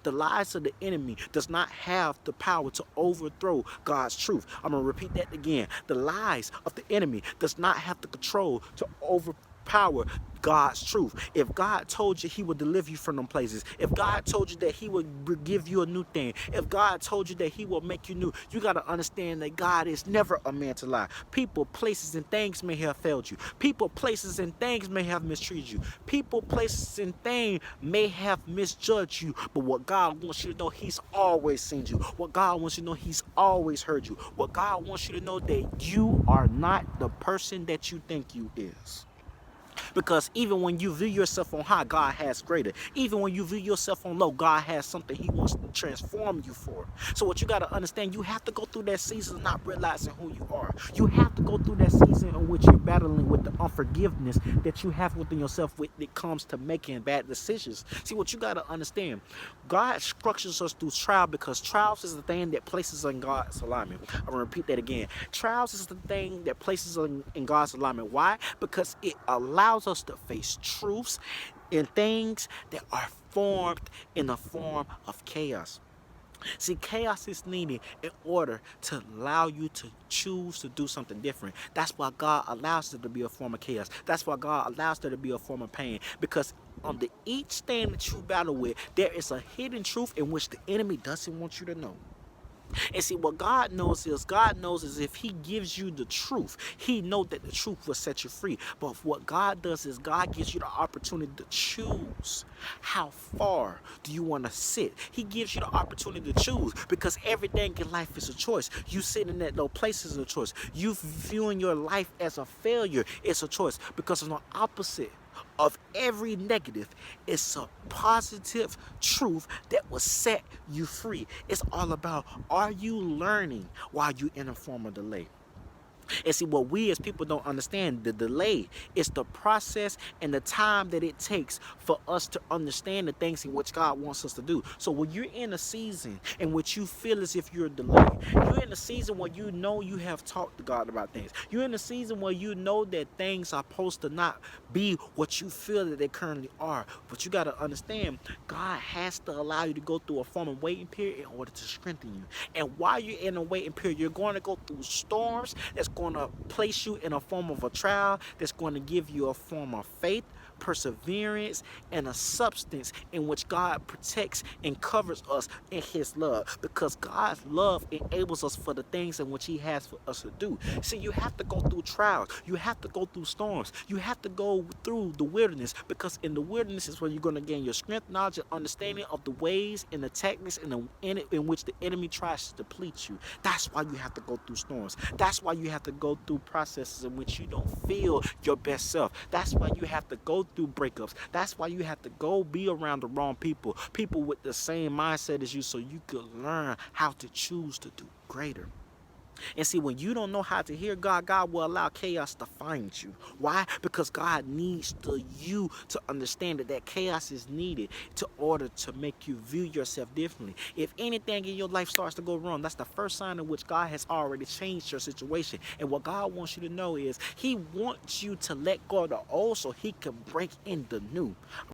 The lies of the enemy does not have the power to overthrow God's truth. I'm going to repeat that again. The lies of the enemy does not have the control to overpower God's truth. If God told you he would deliver you from them places, if God told you that he would give you a new thing, if God told you that he will make you new, you got to understand that God is never a man to lie. People, places, and things may have failed you. People, places, and things may have mistreated you. People, places, and things may have misjudged you. But what God wants you to know, he's always seen you. What God wants you to know, he's always heard you. What God wants you to know, that you are not the person that you think you is. Because even when you view yourself on high, God has greater. Even when you view yourself on low, God has something he wants to transform you for. So what you got to understand, you have to go through that season not realizing who you are. You have to go through that season in which you're battling with the unforgiveness that you have within yourself when it comes to making bad decisions. See, what you got to understand, God structures us through trial because trials is the thing that places us in God's alignment. I'm going to repeat that again. Trials is the thing that places us in God's alignment. Why? Because it allows us to face truths and things that are formed in the form of chaos. See, chaos is needed in order to allow you to choose to do something different. That's why God allows there to be a form of chaos. That's why God allows there to be a form of pain. Because under each thing that you battle with, there is a hidden truth in which the enemy doesn't want you to know. And see, what God knows is if he gives you the truth, he knows that the truth will set you free. But what God does is God gives you the opportunity to choose how far do you want to sit. He gives you the opportunity to choose, because everything in life is a choice. You sitting at low places is a choice. You viewing your life as a failure is a choice, because on the opposite of every negative, it's a positive truth that will set you free. It's all about, are you learning while you in a form of delay? And see, what we as people don't understand, the delay is the process and the time that it takes for us to understand the things in which God wants us to do. So when you're in a season in which you feel as if you're delayed, you're in a season where you know you have talked to God about things. You're in a season where you know that things are supposed to not be what you feel that they currently are. But you got to understand, God has to allow you to go through a form of waiting period in order to strengthen you. And while you're in a waiting period, you're going to go through storms that's going to place you in a form of a trial, that's going to give you a form of faith, perseverance, and a substance in which God protects and covers us in his love, because God's love enables us for the things in which he has for us to do. See, you have to go through trials, you have to go through storms, you have to go through the wilderness, because in the wilderness is where you're going to gain your strength, knowledge, and understanding of the ways and the techniques in which the enemy tries to deplete you. That's why you have to go through storms. That's why you have to go through processes in which you don't feel your best self. That's why you have to go through breakups. That's why you have to go be around the wrong people, people with the same mindset as you, so you could learn how to choose to do greater. And see, when you don't know how to hear God, God will allow chaos to find you. Why? Because God needs you to understand that chaos is needed to order to make you view yourself differently. If anything in your life starts to go wrong, that's the first sign in which God has already changed your situation. And what God wants you to know is he wants you to let go of the old so he can break in the new.